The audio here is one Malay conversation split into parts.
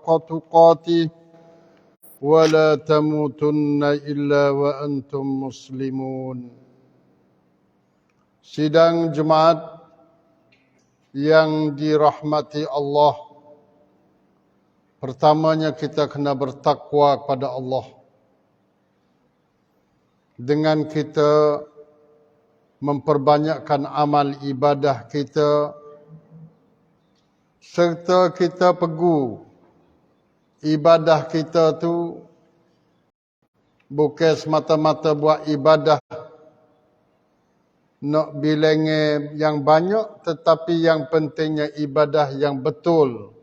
تقاته ولا تموتن إلا وأنتم مسلمون. Sidang Jumaat yang dirahmati Allah, pertamanya kita kena bertakwa kepada Allah dengan kita memperbanyakkan amal ibadah kita, serta kita pegu ibadah kita tu bukan semata-mata buat ibadah nak bilangnya yang banyak, tetapi yang pentingnya ibadah yang betul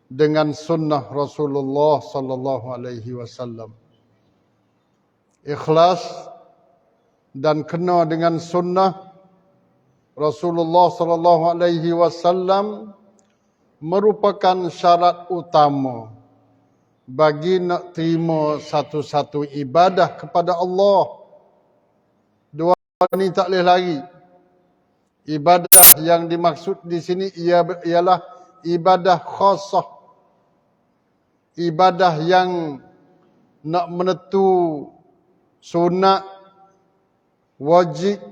dengan sunnah Rasulullah sallallahu alaihi wasallam. Ikhlas dan kena dengan sunnah Rasulullah sallallahu alaihi wasallam merupakan syarat utama bagi nak terima satu-satu ibadah kepada Allah. Dua ini tak boleh lari. Ibadah yang dimaksud di sini ialah ibadah khasah. Ibadah yang nak menentu sunat, wajib,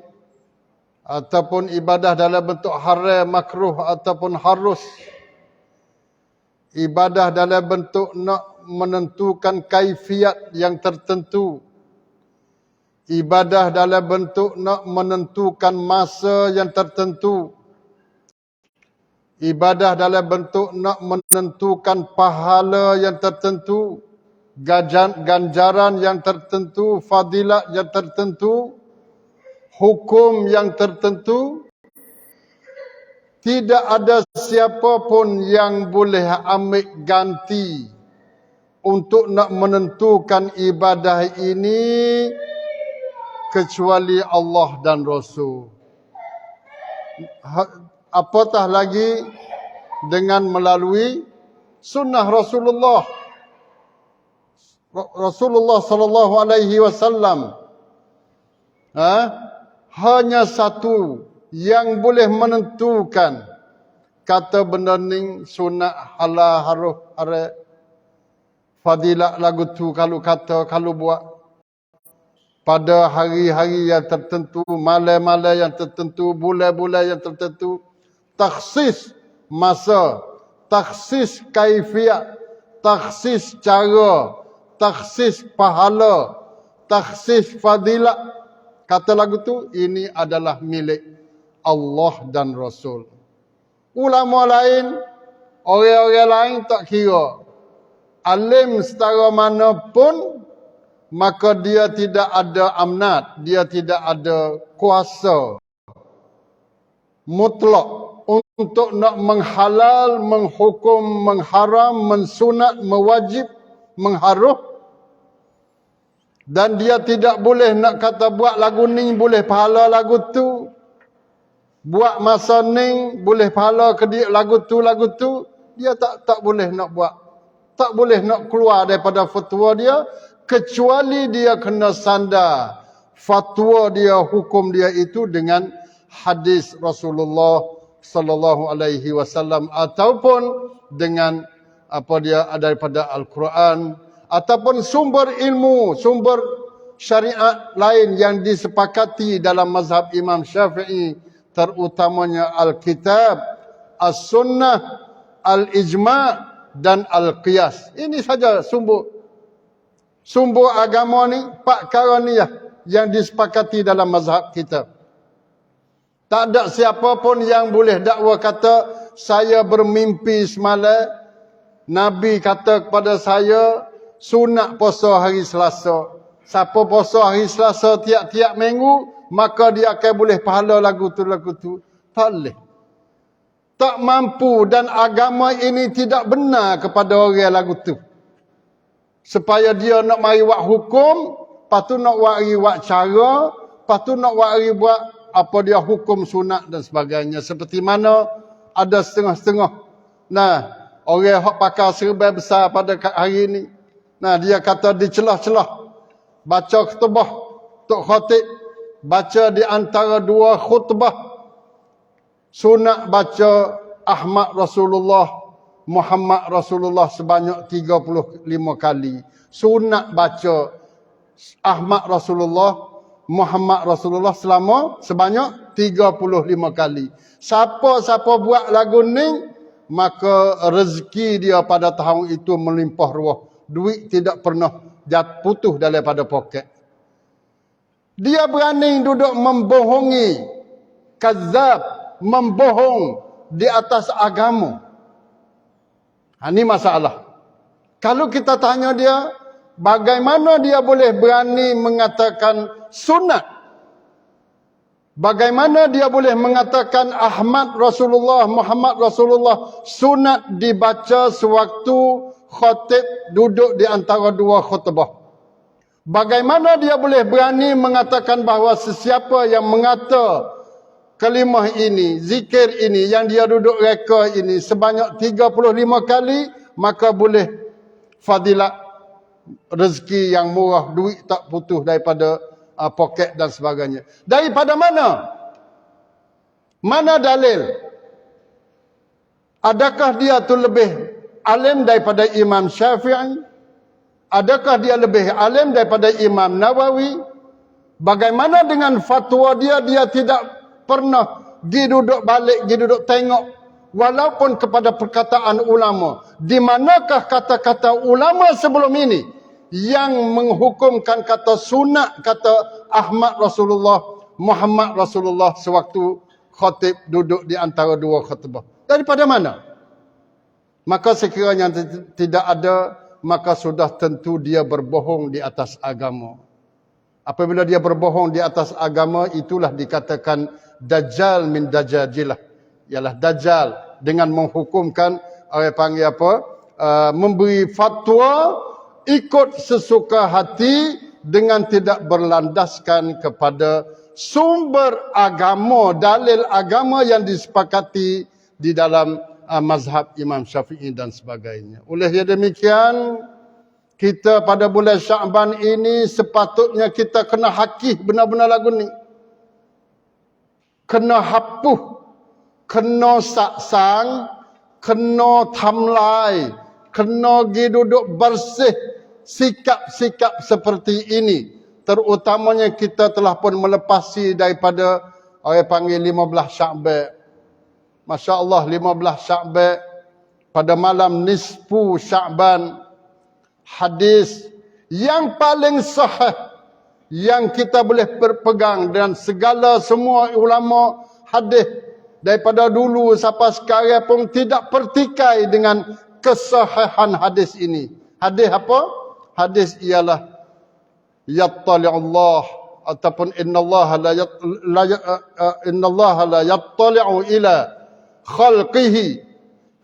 ataupun ibadah dalam bentuk haram, makruh ataupun harus. Ibadah dalam bentuk nak menentukan kaifiat yang tertentu. Ibadah dalam bentuk nak menentukan masa yang tertentu. Ibadah dalam bentuk nak menentukan pahala yang tertentu, ganjaran yang tertentu, fadilat yang tertentu, hukum yang tertentu. Tidak ada siapa pun yang boleh ambil ganti untuk nak menentukan ibadah ini kecuali Allah dan Rasul. Apatah lagi dengan melalui sunnah Rasulullah. Rasulullah sallallahu alaihi wasallam hanya satu yang boleh menentukan kata benda ni sunat halal haruf are fadilat lagu tu kalau buat pada hari-hari yang tertentu, malam-malam yang tertentu, bulan-bulan yang tertentu, takhsis masa, takhsis kaifiat, takhsis cara, takhsis pahala, takhsis fadilat. Kata lagu tu ini adalah milik Allah dan Rasul. Ulama lain, orang-orang lain tak kira. Alim setara mana pun, maka dia tidak ada amnat, dia tidak ada kuasa mutlak untuk nak menghalal, menghukum, mengharam, mensunat, mewajib, mengharuh. Dan dia tidak boleh nak kata buat lagu ni boleh pahala lagu tu, buat masa ni boleh pahala ke dia lagu tu. Dia tak boleh nak buat, tak boleh nak keluar daripada fatwa dia, kecuali dia kena sandar fatwa dia, hukum dia itu dengan hadis Rasulullah sallallahu alaihi wasallam, ataupun dengan apa dia daripada Al-Quran, ataupun sumber ilmu, sumber syariat lain yang disepakati dalam mazhab Imam Syafi'i, terutamanya Al-Kitab, As-Sunnah, Al-Ijma' dan Al-Qiyas. Ini saja sumber agama ni, empat perkara ni yang disepakati dalam mazhab kita. Tak ada siapa pun yang boleh dakwa kata saya bermimpi semalam Nabi kata kepada saya sunat puasa hari Selasa. Siapa puasa hari Selasa tiap-tiap minggu, maka dia akan boleh pahala lagu tu. Tak boleh. Tak mampu, dan agama ini tidak benar kepada orang lagu tu. Supaya dia nak mari buat hukum, lepas tu nak mari buat cara, lepas tu nak mari buat apa dia hukum sunat dan sebagainya. Seperti mana ada setengah-setengah. Nah, orang yang pakai serban besar pada hari ini, nah dia kata di celah-celah baca khutbah tok khatib, baca di antara dua khutbah sunat baca Ahmad Rasulullah Muhammad Rasulullah sebanyak 35 kali. Sunat baca Ahmad Rasulullah, Muhammad Rasulullah sebanyak 35 kali. Siapa-siapa buat lagu ni, maka rezeki dia pada tahun itu melimpah ruah. Duit tidak pernah putus daripada poket. Dia berani duduk membohongi, kazab, membohong di atas agama. Ini masalah. Kalau kita tanya dia, bagaimana dia boleh berani mengatakan sunat? Bagaimana dia boleh mengatakan Ahmad Rasulullah, Muhammad Rasulullah sunat dibaca sewaktu khatib duduk di antara dua khutbah? Bagaimana dia boleh berani mengatakan bahawa sesiapa yang mengata kalimah ini, zikir ini, yang dia duduk reka ini sebanyak 35 kali, maka boleh fadilat rezeki yang murah, duit tak putus daripada poket dan sebagainya. Daripada mana? Mana dalil? Adakah dia tu lebih alim daripada Imam Syafi'i? Adakah dia lebih alim daripada Imam Nawawi? Bagaimana dengan fatwa dia? Dia tidak pernah pergi duduk balik, pergi duduk tengok walaupun kepada perkataan ulama. Di manakah kata-kata ulama sebelum ini yang menghukumkan kata sunat, kata Ahmad Rasulullah, Muhammad Rasulullah sewaktu khatib duduk di antara dua khutbah? Daripada mana? Maka sekiranya tidak ada, maka sudah tentu dia berbohong di atas agama. Apabila dia berbohong di atas agama, itulah dikatakan Dajjal min Dajajilah. Ialah Dajjal dengan menghukumkan, panggil apa? Memberi fatwa ikut sesuka hati dengan tidak berlandaskan kepada sumber agama, dalil agama yang disepakati di dalam mazhab Imam Syafi'i dan sebagainya. Oleh demikian, kita pada bulan Sya'ban ini sepatutnya kita kena hakih benar-benar lagu ni. Kena hapuh, kena saksang, kena tamlai, kena pergi duduk bersih sikap-sikap seperti ini. Terutamanya kita telah pun melepasi daripada orang panggil 15 Sya'ban. Masya Allah, 15 Sya'ban, pada malam nisfu Sya'ban, hadis yang paling sahih yang kita boleh berpegang dan segala semua ulama hadis daripada dulu sampai sekarang pun tidak pertikai dengan kesahihan hadis ini. Hadis apa? Hadis ialah yattali Allah ataupun innallaha la yattali'u ila khalqihi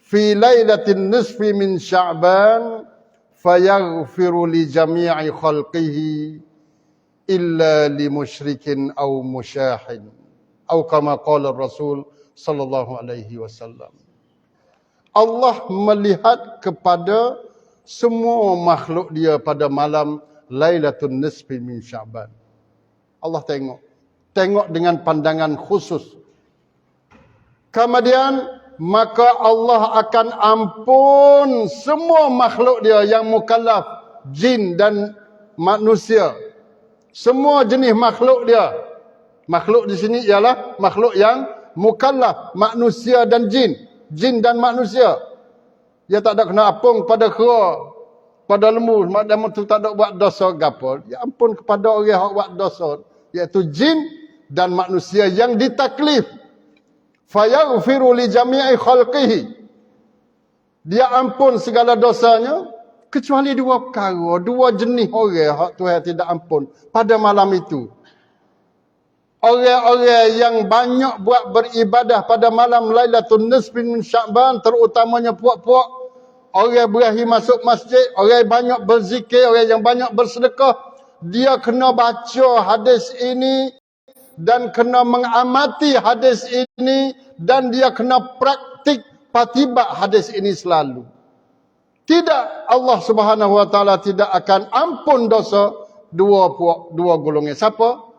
fi lailatin nisfi min Sya'ban fayaghfiru li jami'i khalqihi illa li musyrikin aw musyahin atau kama qala Rasul sallallahu alaihi wasallam. Allah melihat kepada semua makhluk dia pada malam Lailatul Nisfi min Sya'ban. Allah tengok dengan pandangan khusus. Kemudian maka Allah akan ampun semua makhluk dia yang mukallaf, jin dan manusia. Semua jenis makhluk dia. Makhluk di sini ialah makhluk yang mukallaf, manusia dan jin. Jin dan manusia. Dia tak ada kena ampun pada kera, pada lembu, maknanya tu tak ada buat dosa gapo. Ya ampun kepada orang yang buat dosa, iaitu jin dan manusia yang ditaklif. Fayaghfiru li jami'i khalqihi. Dia ampun segala dosanya kecuali dua perkara, dua jenis orang hak Tuhan tidak ampun pada malam itu. Orang-orang yang banyak buat beribadah pada malam Lailatul Nisfi min Sya'ban, terutamanya puak-puak, orang berakhir masuk masjid, orang yang banyak berzikir, orang yang banyak bersedekah, dia kena baca hadis ini dan kena mengamati hadis ini dan dia kena praktik patibat hadis ini selalu. Tidak, Allah Subhanahu wa taala tidak akan ampun dosa dua golongan. Siapa?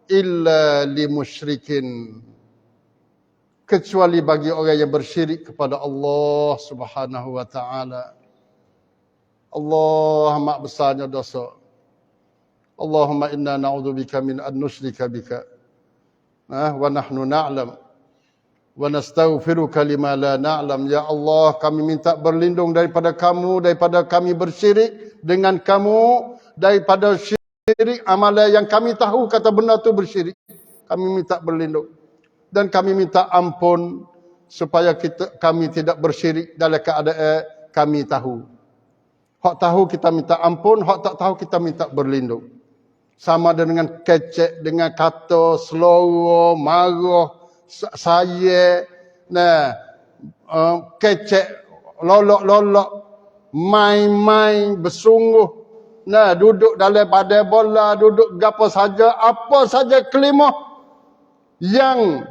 Illa li musyrikin. kecuali bagi orang yang bersyirik kepada Allah Subhanahu wa taala. Allah amat besarnya dosa. Allahumma inna na'udzubika min an nusyrika bika wa nahnu na'lam wa nastaghfiruka lima la na'lam. Ya Allah, kami minta berlindung daripada kamu, daripada kami bersyirik dengan kamu, daripada syirik amalan yang kami tahu kata benar tu bersyirik. Kami minta berlindung dan kami minta ampun supaya kami tidak bersyirik dalam keadaan kami tahu. Hak tahu kita minta ampun, hak tak tahu kita minta berlindung. Sama dengan kecek, dengan kata, seloro, marah, saya, kecek, lolok-lolok, main-main, bersungguh, duduk dalam badai bola, duduk apa saja kelimah yang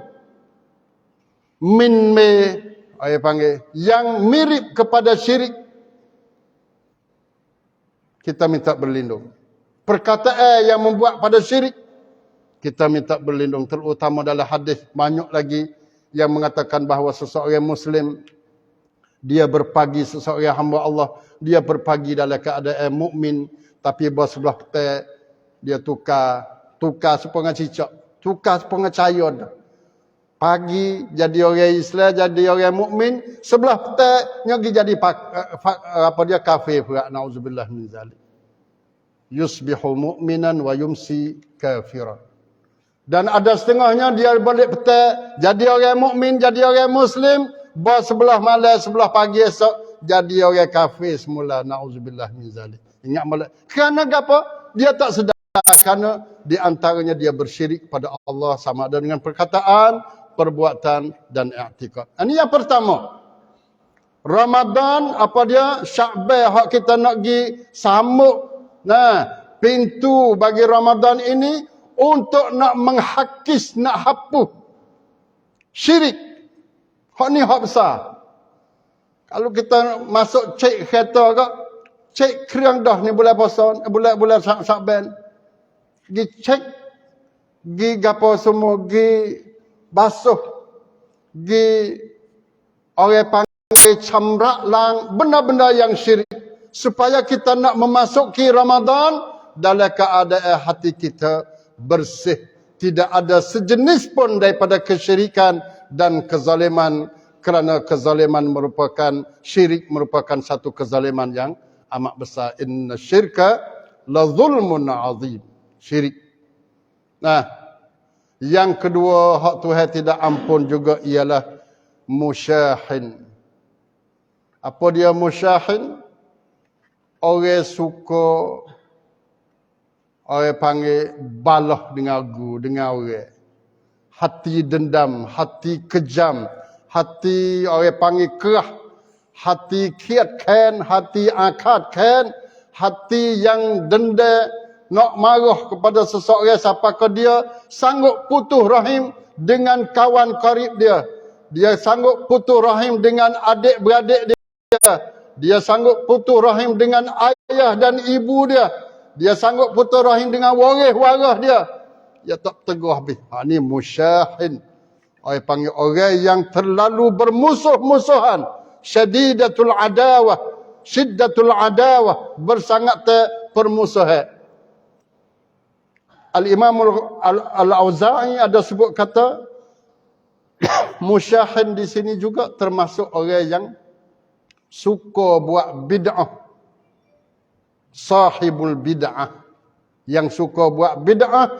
yang mirip kepada syirik, kita minta berlindung. Perkataan yang membuat pada syirik, kita minta berlindung. Terutama dalam hadis banyak lagi yang mengatakan bahawa seseorang Muslim, dia berpagi, seseorang hamba Allah, dia berpagi dalam keadaan mukmin, tapi sebelah petang dia tukar sepengah cicak, tukar sepengah cahaya. Pagi jadi orang Islam, jadi orang mukmin, sebelah petang pergi jadi kafir pula. Nauzubillah min zalik. Yusbihu mu'minan wa yumsi kafiran. Dan ada setengahnya dia balik petang jadi orang mukmin, jadi orang Muslim, sebelah malam, sebelah pagi esok jadi orang kafir semula. Nauzubillah min zalik. Ingat malam. Kerana apa? Dia tak sedar, kerana di antaranya dia bersyirik pada Allah, sama ada dengan perkataan, perbuatan dan i'tikad. Ini yang pertama. Ramadan apa dia? Sya'ban hak kita nak pergi sambut. Pintu bagi Ramadan ini untuk nak menghakis, nak hapus syirik. Hak ni hak besar. Kalau kita masuk cek kereta ke, cek kriang dah ni bulan puasa, bulan Sya'ban. Gi cek, gi gapo semua, gi basuh, gi orang panggil camrak lang, benda-benda yang syirik. Supaya kita nak memasuki Ramadan dalam keadaan hati kita bersih. Tidak ada sejenis pun daripada kesyirikan dan kezaliman. Kerana kezaliman merupakan, syirik merupakan satu kezaliman yang amat besar. Inna syirka la zulmun azim. Syirik. Yang kedua, hak Tuhan tidak ampun juga ialah musyahin. Apa dia musyahin? Orang suka, orang panggil balah dengan orang. Hati dendam, hati kejam, hati orang panggil kerah, hati kiatkan, hati akadkan, hati yang denda, nak marah kepada seseorang siapakah dia, sanggup putus rahim dengan kawan karib dia. Dia sanggup putus rahim dengan adik-beradik dia. Dia sanggup putus rahim dengan ayah dan ibu dia. Dia sanggup putus rahim dengan waris-waris dia. Dia tak teguh habis. Ini musyahin. Orang panggil orang yang terlalu bermusuh-musuhan. Syadidatul adawah. Syiddatul adawah. Bersangat permusuhan. Al-Imam Al-Auza'i ada sebut kata, musyahin di sini juga termasuk orang yang suka buat bid'ah. Sahibul bid'ah. Yang suka buat bid'ah.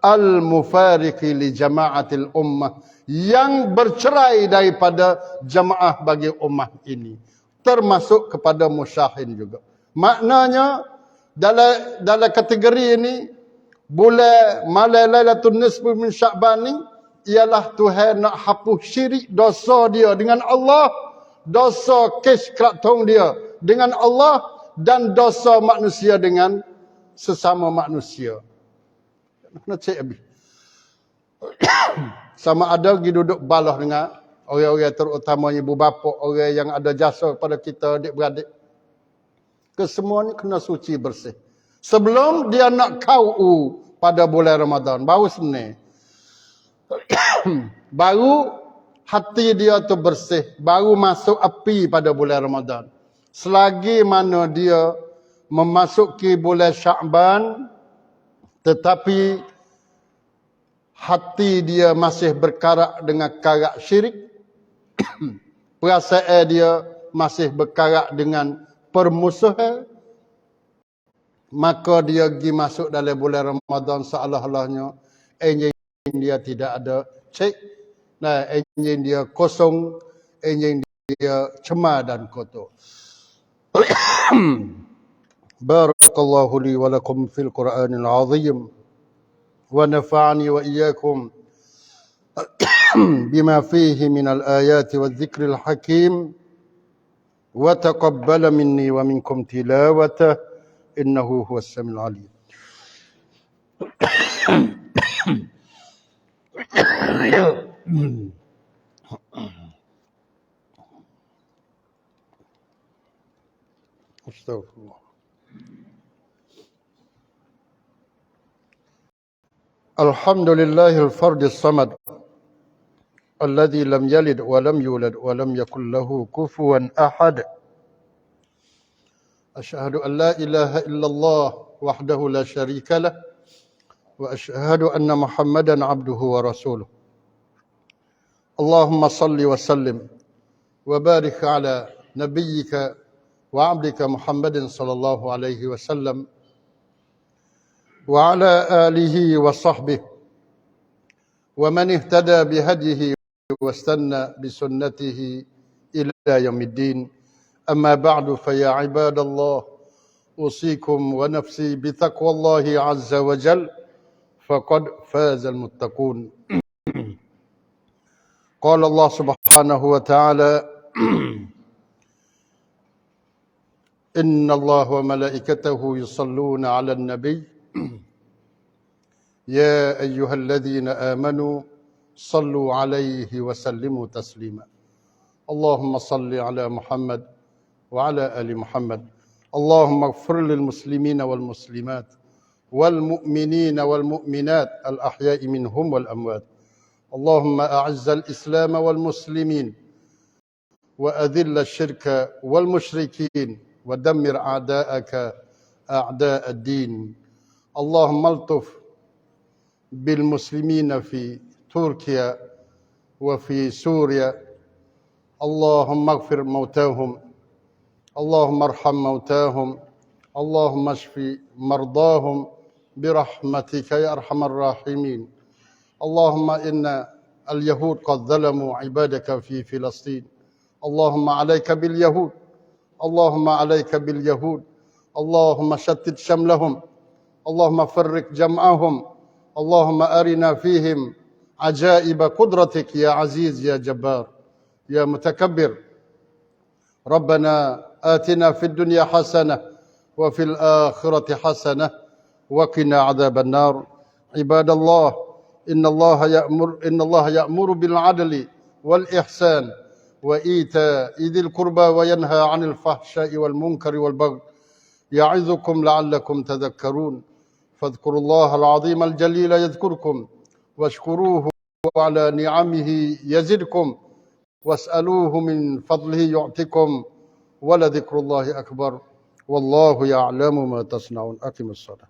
Al-mufariqi li jama'atil ummah. Yang bercerai daripada jamaah bagi ummah ini. Termasuk kepada musyahin juga. Maknanya, dalam kategori ini, bulan malam Lailatul Nisfu min Sya'ban ni, ialah Tuhan nak hapus syirik dosa dia dengan Allah. Dosa kes keratong dia dengan Allah dan dosa manusia dengan sesama manusia. Nak cek habis. Sama ada pergi duduk balah dengan orang-orang terutamanya ibu bapa, orang yang ada jasa kepada kita, adik-beradik. Kesemua ni kena suci bersih. Sebelum dia nak kau pada bulan Ramadan, baru sebenarnya. Baru hati dia tu bersih, baru masuk api pada bulan Ramadan. Selagi mana dia memasuki bulan Sya'ban, tetapi hati dia masih berkarak dengan karak syirik, perasaan dia masih berkarak dengan permusuhan, maka dia pergi masuk dalam bulan Ramadan seolah-olahnya enjin dia tidak ada cek, nah enjin dia kosong, enjin dia cemar dan kotor. Barakallahu li wa lakum fil Qur'anil azim wa nafa'ani wa iyyakum bima fihi minal ayati wadh-dhikril hakim wa taqabbala minni wa minkum tilawatahu innahu huwas samiul alim. Astaghfirullah. Alhamdulillahil fardis samad alladzi lam yalid wa lam yulad wa lam yakul lahu kufuwan ahad. Asyhadu an la ilaha illallah wahdahu la syarika lah wa asyhadu anna Muhammadan abduhu wa rasuluh. Allahumma salli wa sallim wa barik ala nabiyyika wa 'abdika Muhammadin sallallahu alaihi wasallam wa ala alihi wa sahbihi wa man ihtada bihadihi واستنى بسنته إلى يوم الدين أما بعد فيا عباد الله أوصيكم ونفسي بتقوى الله عز وجل فقد فاز المتقون. قال الله سبحانه وتعالى إن الله وملائكته يصلون على النبي يا أيها الذين آمنوا صلوا عليه وسلموا تسليما. اللهم صل على محمد وعلى آل محمد. اللهم اغفر للمسلمين والمسلمات والمؤمنين والمؤمنات الأحياء منهم والأموات. اللهم أعز الإسلام والمسلمين وأذل الشرك والمشركين ودمر أعداءك أعداء الدين. اللهم الطف بالمسلمين في تركيا وفي سوريا. اللهم اغفر موتاهم، اللهم ارحم موتاهم، اللهم اشف مرضاهم برحمتك يا ارحم الراحمين. اللهم ان اليهود قد ظلموا عبادك في فلسطين. اللهم عليك باليهود، اللهم عليك باليهود، اللهم شتت شملهم، اللهم فرق جمعهم، اللهم أرنا فيهم عجائب قدرتك يا عزيز يا جبار يا متكبر. ربنا آتنا في الدنيا حسنة وفي الآخرة حسنة وقنا عذاب النار. عباد الله إن الله يأمر بالعدل والإحسان وإيتاء ذي القربى وينهى عن الفحشاء والمنكر والبغي يعظكم لعلكم تذكرون. فاذكروا الله العظيم الجليل يذكركم واشكروه على نعمه يزدكم واسألوه من فضله يعطكم ولذكر الله أكبر والله يعلم ما تصنعون. أقم الصلاة.